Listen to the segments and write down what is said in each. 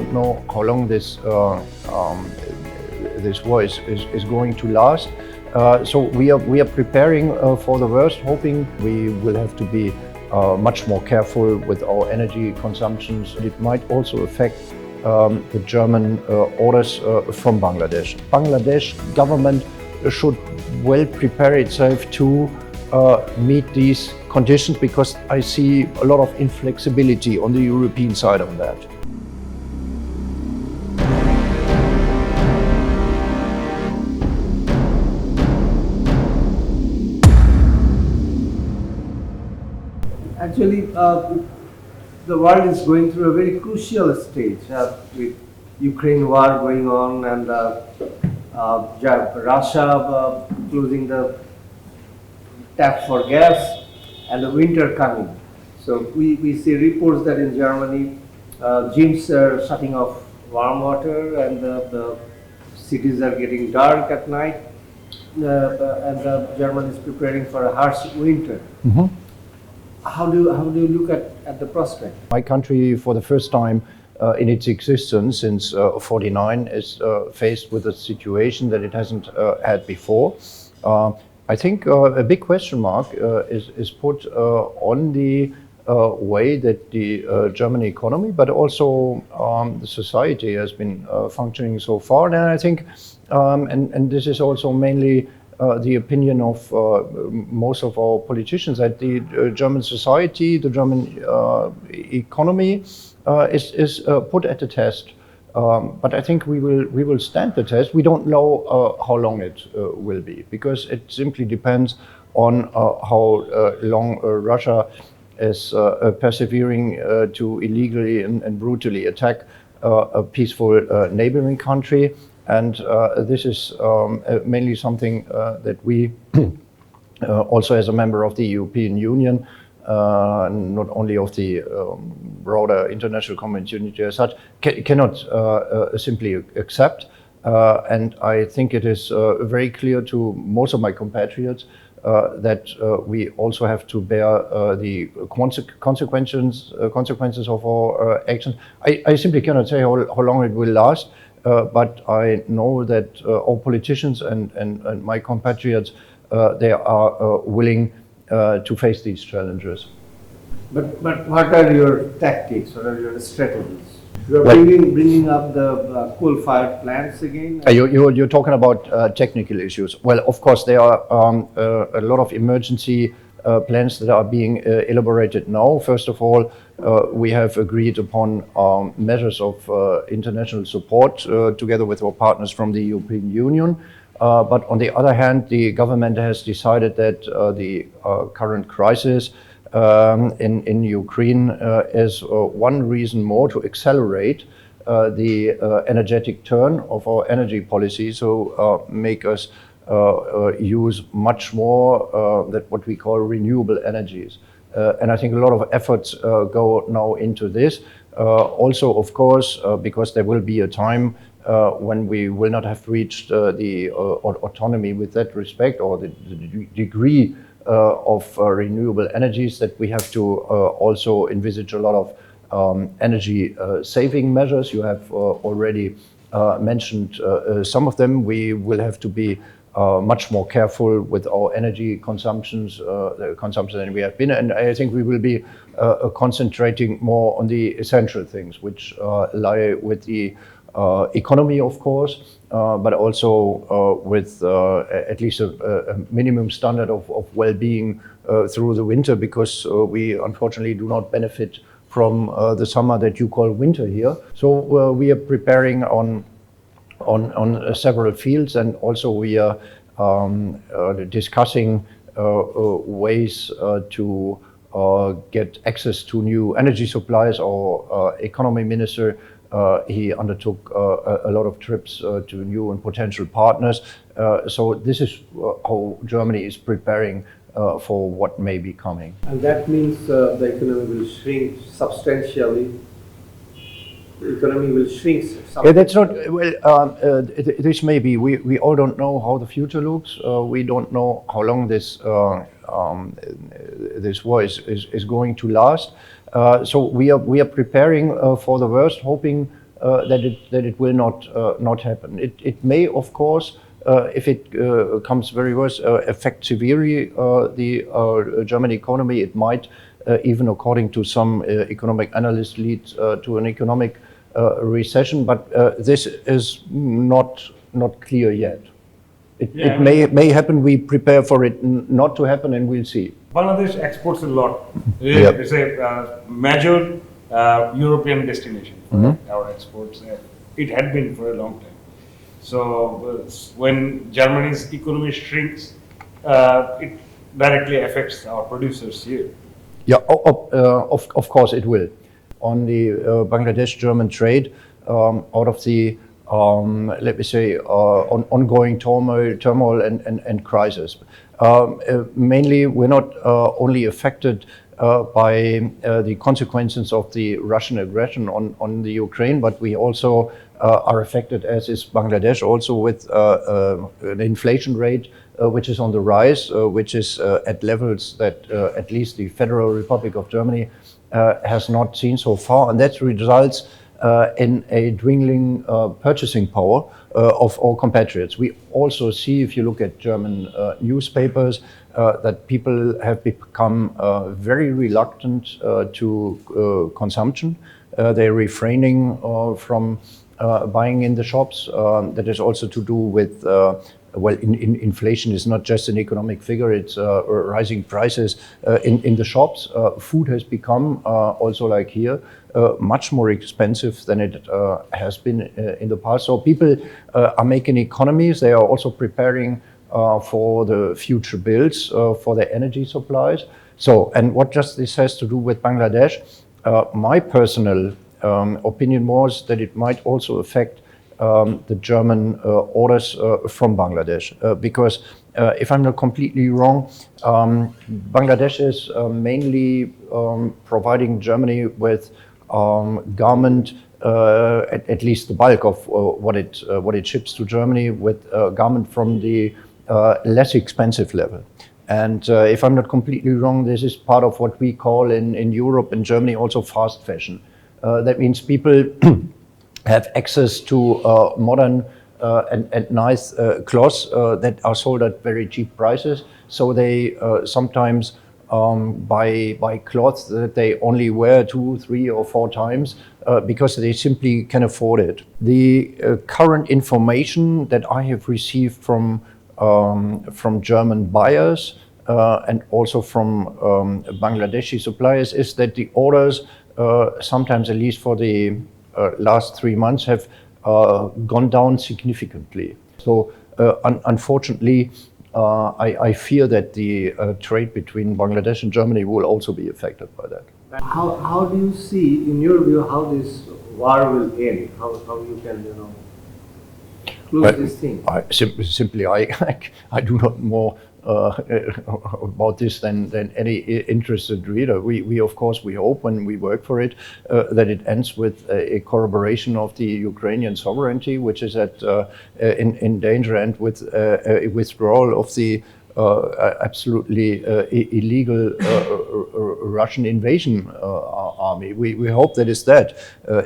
don't know how long this war is going to last. So we are preparing for the worst, hoping we will have to be much more careful with our energy consumptions. It might also affect the German orders from Bangladesh. Bangladesh government should well prepare itself to meet these conditions, because I see a lot of inflexibility on the European side on that. Actually, the world is going through a very crucial stage with Ukraine war going on and Russia closing the tap for gas and the winter coming. So we see reports that in Germany, gyms are shutting off warm water and the cities are getting dark at night, and Germany is preparing for a harsh winter. Mm-hmm. How do you look at the prospect? My country, for the first time in its existence since '49, is faced with a situation that it hasn't had before. I think a big question mark is put on the way that the German economy, but also the society has been functioning so far. And I think, and this is also mainly the opinion of most of our politicians, that the German society, the German economy is put at the test. But I think we will stand the test. We don't know how long it will be, because it simply depends on how long Russia is persevering to illegally and brutally attack a peaceful neighboring country. And this is mainly something that we, also as a member of the European Union, not only of the broader international community as such, cannot simply accept. And I think it is very clear to most of my compatriots that we also have to bear the consequences of our actions. I simply cannot say how long it will last. But I know that all politicians and my compatriots, they are willing to face these challenges. But what are your tactics? What are your strategies? You are bringing up the coal-fired plants again? You're talking about technical issues. Well, of course, there are a lot of emergency plans that are being elaborated now. First of all, we have agreed upon measures of international support together with our partners from the European Union. But on the other hand, the government has decided that the current crisis in Ukraine is one reason more to accelerate the energetic turn of our energy policy, so make us use much more that what we call renewable energies. And I think a lot of efforts go now into this. Also, of course, because there will be a time when we will not have reached the autonomy with that respect, or the degree of renewable energies, that we have to also envisage a lot of energy saving measures. You have already mentioned some of them. We will have to be much more careful with our energy consumption than we have been, and I think we will be concentrating more on the essential things, which lie with the economy, of course, but also with at least a minimum standard of well-being through the winter, because we unfortunately do not benefit from the summer that you call winter here. So we are preparing on several fields, and also we are discussing ways to get access to new energy supplies. Our economy minister, he undertook a lot of trips to new and potential partners. So this is how Germany is preparing for what may be coming. And that means the economy will shrink substantially. The economy will shrink substantially. Yeah, that's not, well, this may be. We all don't know how the future looks. We don't know how long this war is going to last. So we are preparing for the worst, hoping that it will not happen. It may, of course, if it comes very worse, affect severely the German economy. It might, even according to some economic analysts, lead to an economic recession. But this is not clear yet. It may happen. We prepare for it not to happen, and we'll see. Bangladesh exports a lot. Yep. It's a major European destination for our exports. It had been for a long time. So when Germany's economy shrinks, it directly affects our producers here. Yeah, of course it will. On the Bangladesh-German trade, out of the let me say ongoing turmoil and crisis. Mainly, we're not only affected by the consequences of the Russian aggression on the Ukraine, but we also are affected, as is Bangladesh, also with an inflation rate which is on the rise, which is at levels that at least the Federal Republic of Germany has not seen so far, and that results in a dwindling purchasing power of our compatriots. We also see, if you look at German newspapers, that people have become very reluctant to consumption. They're refraining from buying in the shops. That is also to do with inflation is not just an economic figure, it's rising prices in the shops. Food has become, also like here, much more expensive than it has been in the past. So people are making economies. They are also preparing for the future bills, for their energy supplies. So, and what just this has to do with Bangladesh, my personal opinion was that it might also affect the German orders from Bangladesh, because if I'm not completely wrong, Bangladesh is mainly providing Germany with garment, at least the bulk of what it ships to Germany, with garment from the less expensive level. And if I'm not completely wrong, this is part of what we call in Europe and Germany also fast fashion. That means people have access to modern and nice clothes that are sold at very cheap prices. So they sometimes buy clothes that they only wear 2, 3, or 4 times because they simply can afford it. The current information that I have received from German buyers and also from Bangladeshi suppliers is that the orders, sometimes at least for the last 3 months, have gone down significantly. So unfortunately, I fear that the trade between Bangladesh and Germany will also be affected by that. How do you see, in your view, how this war will end? How you can, close this thing? Simply, I do not know about this than any interested reader. We of course, we hope when we work for it that it ends with a corroboration of the Ukrainian sovereignty, which is in danger, and with a withdrawal of the absolutely illegal Russian invasion army. We hope that is that.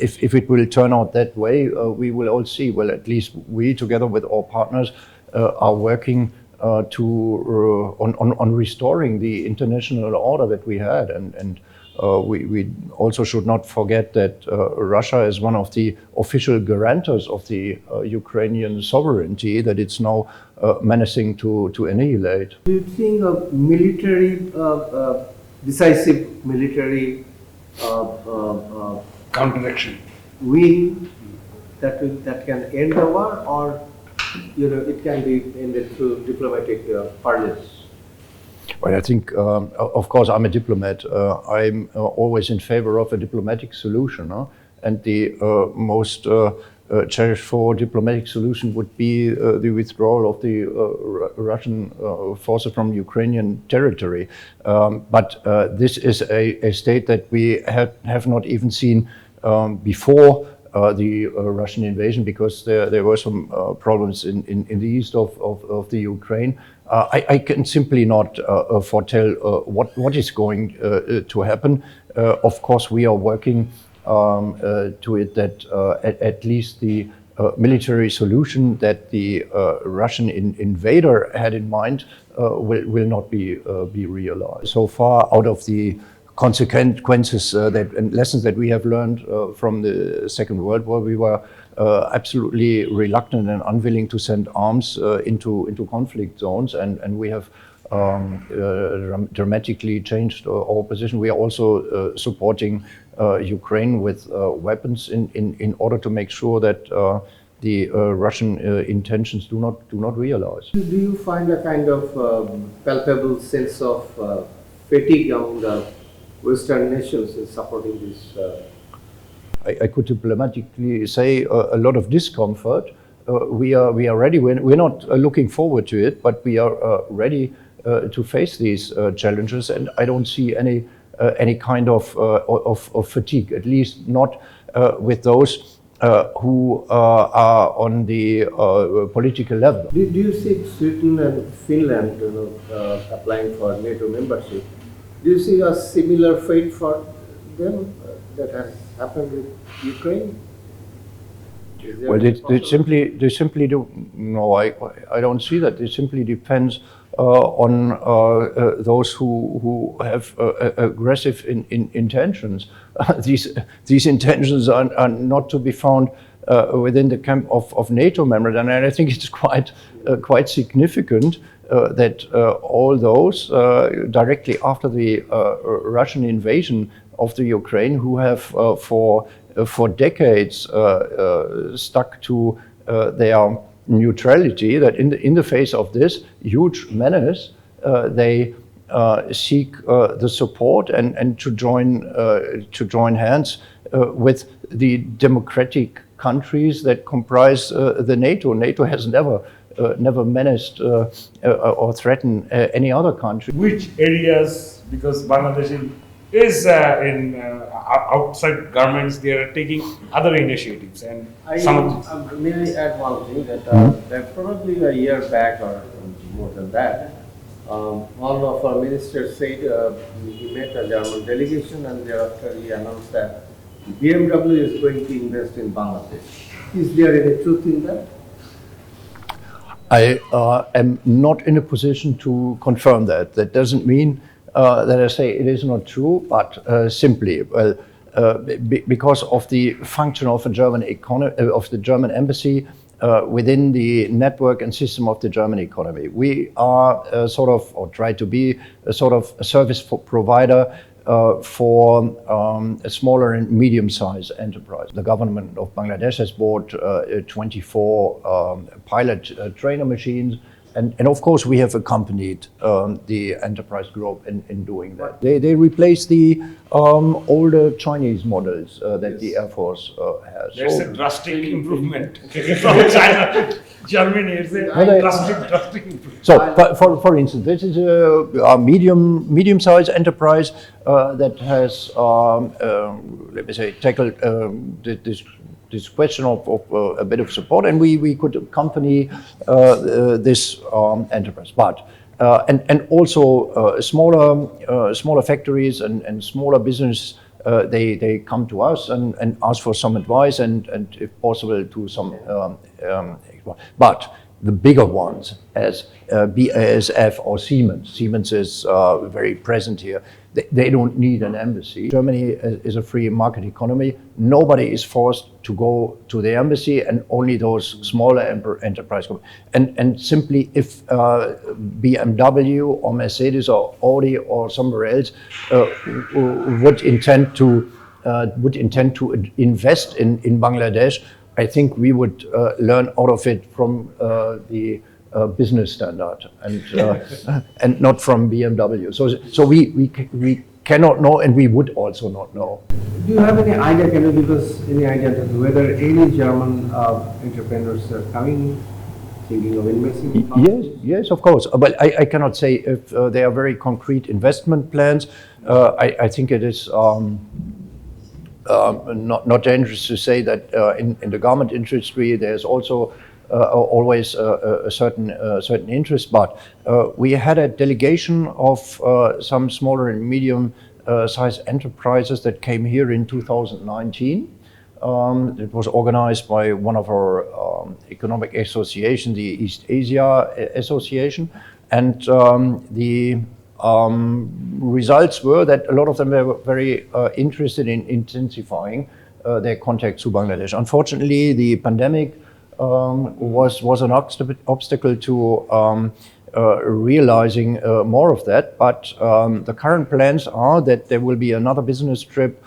If it will turn out that way, we will all see. Well, at least we, together with our partners, are working on restoring the international order that we had, and we also should not forget that Russia is one of the official guarantors of the Ukrainian sovereignty that it's now menacing to annihilate. Do you think a military, decisive military Counteraction. win that can end the war, or it can be ended through diplomatic parlance? Well, I think, of course, I'm a diplomat. I'm always in favor of a diplomatic solution, and the most cherished for diplomatic solution would be the withdrawal of the Russian forces from Ukrainian territory. But this is a state that we have not even seen before the Russian invasion, because there were some problems in the east of the Ukraine. I can simply not foretell what is going to happen. Of course, we are working to it that at least the military solution that the Russian invader had in mind will not be realized. So far, out of the consequences and lessons that we have learned from the Second World War, we were absolutely reluctant and unwilling to send arms into conflict zones, and we have dramatically changed our position. We are also supporting Ukraine with weapons in order to make sure that the Russian intentions do not realize. Do you find a kind of palpable sense of fatigue among the Western nations in supporting this? I could diplomatically say a lot of discomfort. We are ready. We're not looking forward to it, but we are ready to face these challenges, and I don't see any kind of fatigue, at least not with those who are on the political level. Do you see Sweden and Finland applying for NATO membership? Do you see a similar fate for them that has happened with Ukraine? Well, they simply do. No, I don't see that. It simply depends on those who have aggressive intentions. These intentions are not to be found within the camp of NATO members, and I think it's quite significant that all those directly after the Russian invasion of the Ukraine, who have for decades stuck to their neutrality, that in the face of this huge menace, they seek the support and to join hands with the democratic countries that comprise the NATO. NATO has never menaced or threatened any other country. Which areas, because Bangladesh is outside governments, they are taking other initiatives, and may I add one thing that probably a year back or more than that, one of our ministers said he met a German delegation, and thereafter he announced that BMW is going to invest in Bangladesh. Is there any truth in that? I am not in a position to confirm that. That doesn't mean that I say it is not true, but simply, because of the function of a German economy, of the German embassy within the network and system of the German economy. We are or try to be a sort of a service provider for a smaller and medium-sized enterprise. The government of Bangladesh has bought 24 pilot trainer machines, and of course we have accompanied the enterprise group in doing that. They replaced the older Chinese models that the Air Force has. There's a drastic improvement from China. Germany is a drastic improvement. So, for instance, this is a medium-sized enterprise that has, let me say, tackled this question of a bit of support, and we could accompany this enterprise. But and also smaller factories and smaller business. They come to us and ask for some advice and if possible to some. But the bigger ones, as BASF or Siemens. Siemens is very present here. They don't need an embassy. Germany is a free market economy. Nobody is forced to go to the embassy, and only those smaller enterprise companies. And simply, if BMW or Mercedes or Audi or somewhere else would intend to invest in Bangladesh, I think we would learn out of it from the business standard and not from BMW. So we cannot know, and we would also not know. Do you have any idea? Can you give us any idea as to whether any German entrepreneurs are coming, thinking of investing in Bangladesh? Yes, of course. But I cannot say if there are very concrete investment plans. I think it is. Not dangerous to say that in the garment industry there's also always a certain interest, but we had a delegation of some smaller and medium size enterprises that came here in 2019. It was organized by one of our economic associations, the East Asia Association, and the results were that a lot of them were very interested in intensifying their contacts to Bangladesh. Unfortunately, the pandemic was an obstacle to realizing more of that, but the current plans are that there will be another business trip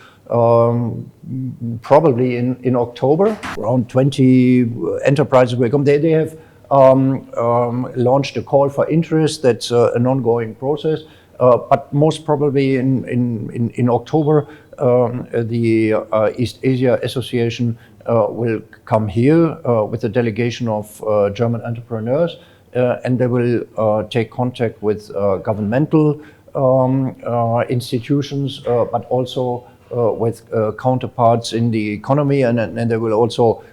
probably in October. Around 20 enterprises will come. They have launched a call for interest. That's an ongoing process, but most probably in October, the East Asia Association will come here with a delegation of German entrepreneurs, and they will take contact with governmental institutions, but also with counterparts in the economy, and they will also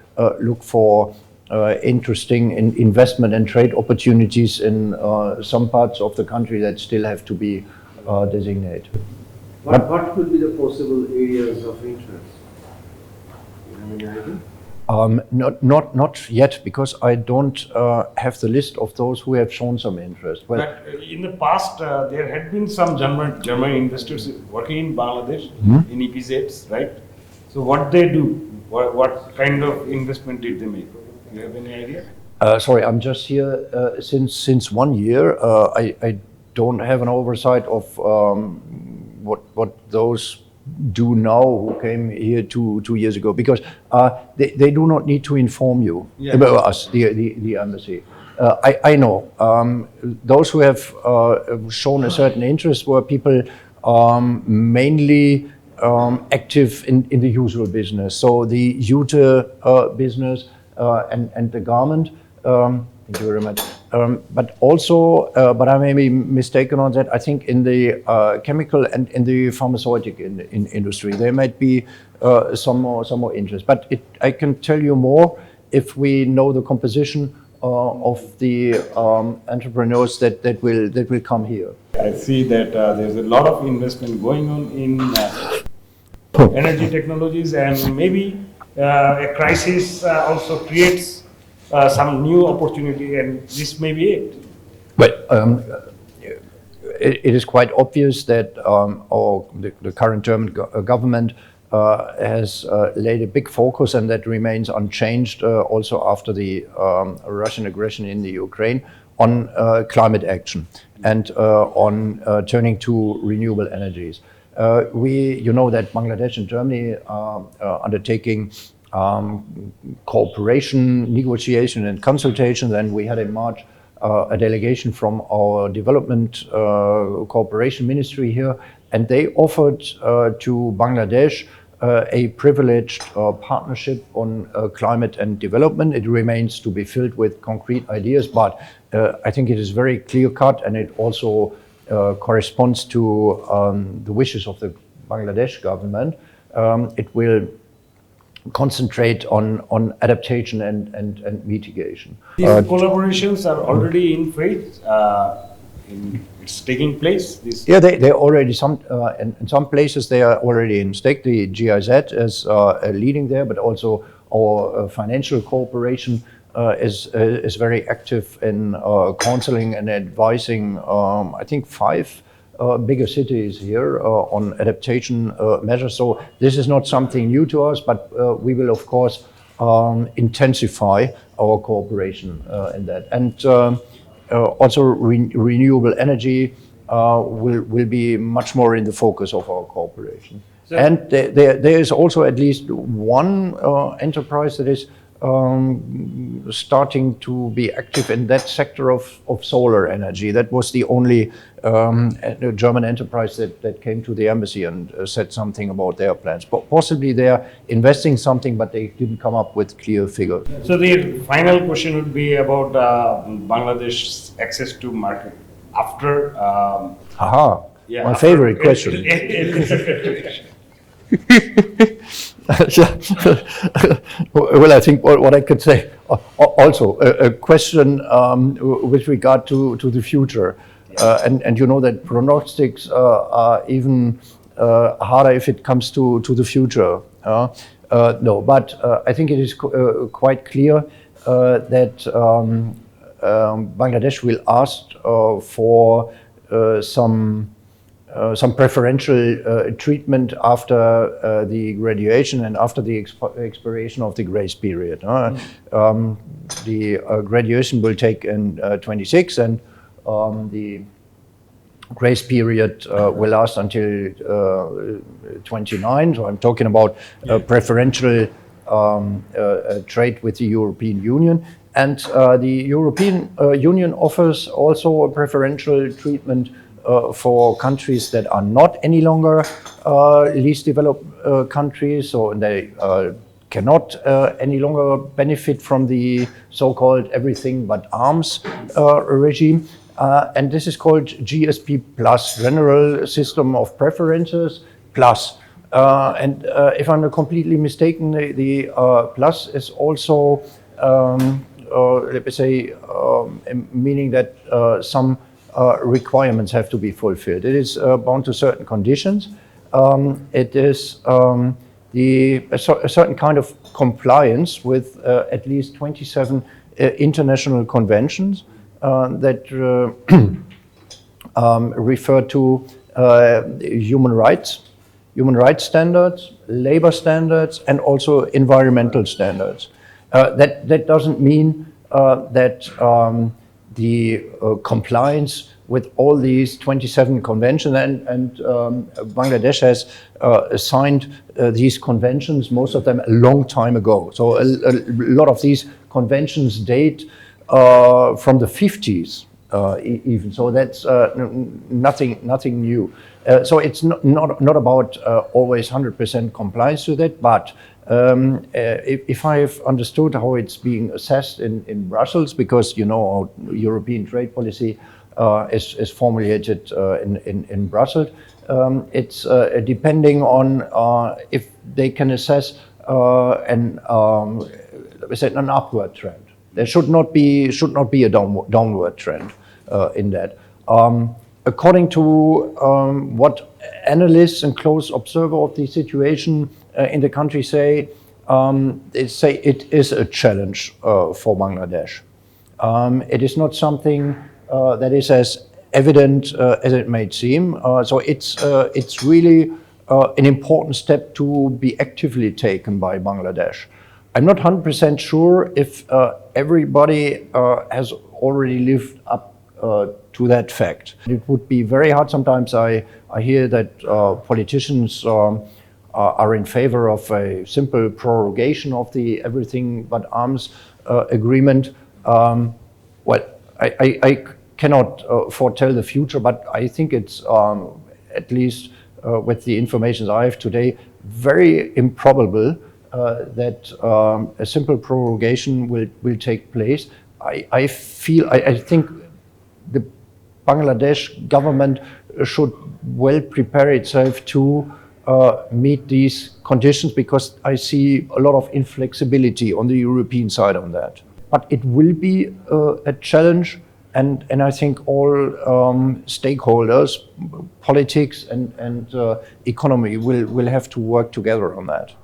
look for interesting investment and trade opportunities in some parts of the country that still have to be designated. What could be the possible areas of interest? You have any idea? Not yet, because I don't have the list of those who have shown some interest. Well, But in the past, there had been some German investors working in Bangladesh in EPZs, right? So what they do? What kind of investment did they make? Do you have any idea? sorry, I'm just here since 1 year. I don't have an oversight of what those do now who came here two years ago, because they do not need to inform you about us, the embassy. I know those who have shown a certain interest were people mainly active in the usual business, so the jute business and the garment. Thank you very much. But also, but I may be mistaken on that, I think in the chemical and in the pharmaceutical industry, there might be some more interest. But I can tell you more if we know the composition of the entrepreneurs that will come here. I see that there's a lot of investment going on in energy technologies, and maybe a crisis also creates some new opportunity, and this may be it. Well, it is quite obvious that the current German government has laid a big focus, and that remains unchanged also after the Russian aggression in the Ukraine, on climate action and on turning to renewable energies. You know that Bangladesh and Germany are undertaking cooperation, negotiation and consultation. And we had in March a delegation from our development cooperation ministry here, and they offered to Bangladesh a privileged partnership on climate and development. It remains to be filled with concrete ideas, but I think it is very clear-cut, and it also corresponds to the wishes of the Bangladesh government. It will concentrate on adaptation and mitigation. These collaborations are already in phase. It's taking place. Yeah, they already in some places they are already in stake. The GIZ is leading there, but also our financial cooperation is very active in counseling and advising. I think 5 bigger cities here on adaptation measures. So this is not something new to us, but we will of course intensify our cooperation in that. And also renewable energy will be much more in the focus of our cooperation. So, and there is also at least one enterprise that is starting to be active in that sector of solar energy. That was the only German enterprise that came to the embassy and said something about their plans. But possibly they are investing something, but they didn't come up with clear figures. So the final question would be about Bangladesh's access to market after. My favorite question. Well, I think what I could say, also a question with regard to the future, and you know that prognostics are even harder if it comes to the future. No, but I think it is quite clear that Bangladesh will ask for some preferential treatment after the graduation and after the expiration of the grace period. The graduation will take in 26, and the grace period will last until 29. So I'm talking about preferential trade with the European Union. And the European Union offers also a preferential treatment for countries that are not any longer least developed countries, so they cannot any longer benefit from the so-called everything but arms regime. And this is called GSP Plus, General System of Preferences Plus. And if I'm not completely mistaken, the plus is also, let me say, meaning that some requirements have to be fulfilled. It is bound to certain conditions. It is a certain kind of compliance with at least 27 international conventions that refer to human rights standards, labor standards, and also environmental standards. That doesn't mean that the compliance with all these 27 conventions, and Bangladesh has signed these conventions, most of them a long time ago. So a lot of these conventions date from the 50s even. So that's nothing new. So it's not about always 100% compliance to that, but if I have understood how it's being assessed in Brussels, because our European trade policy is formulated in Brussels, it's depending on if they can assess an upward trend. There should not be a downward trend in that. According to what analysts and close observer of the situation in the country say, they say it is a challenge for Bangladesh. It is not something that is as evident as it may seem. So it's really an important step to be actively taken by Bangladesh. I'm not 100% sure if everybody has already lived up to that fact. It would be very hard. Sometimes I hear that politicians are in favor of a simple prorogation of the everything but arms agreement. Well, I cannot foretell the future, but I think it's, at least with the information I have today, very improbable that a simple prorogation will take place. I think the Bangladesh government should well prepare itself to meet these conditions, because I see a lot of inflexibility on the European side on that. But it will be a challenge, and I think all stakeholders, politics and economy will have to work together on that.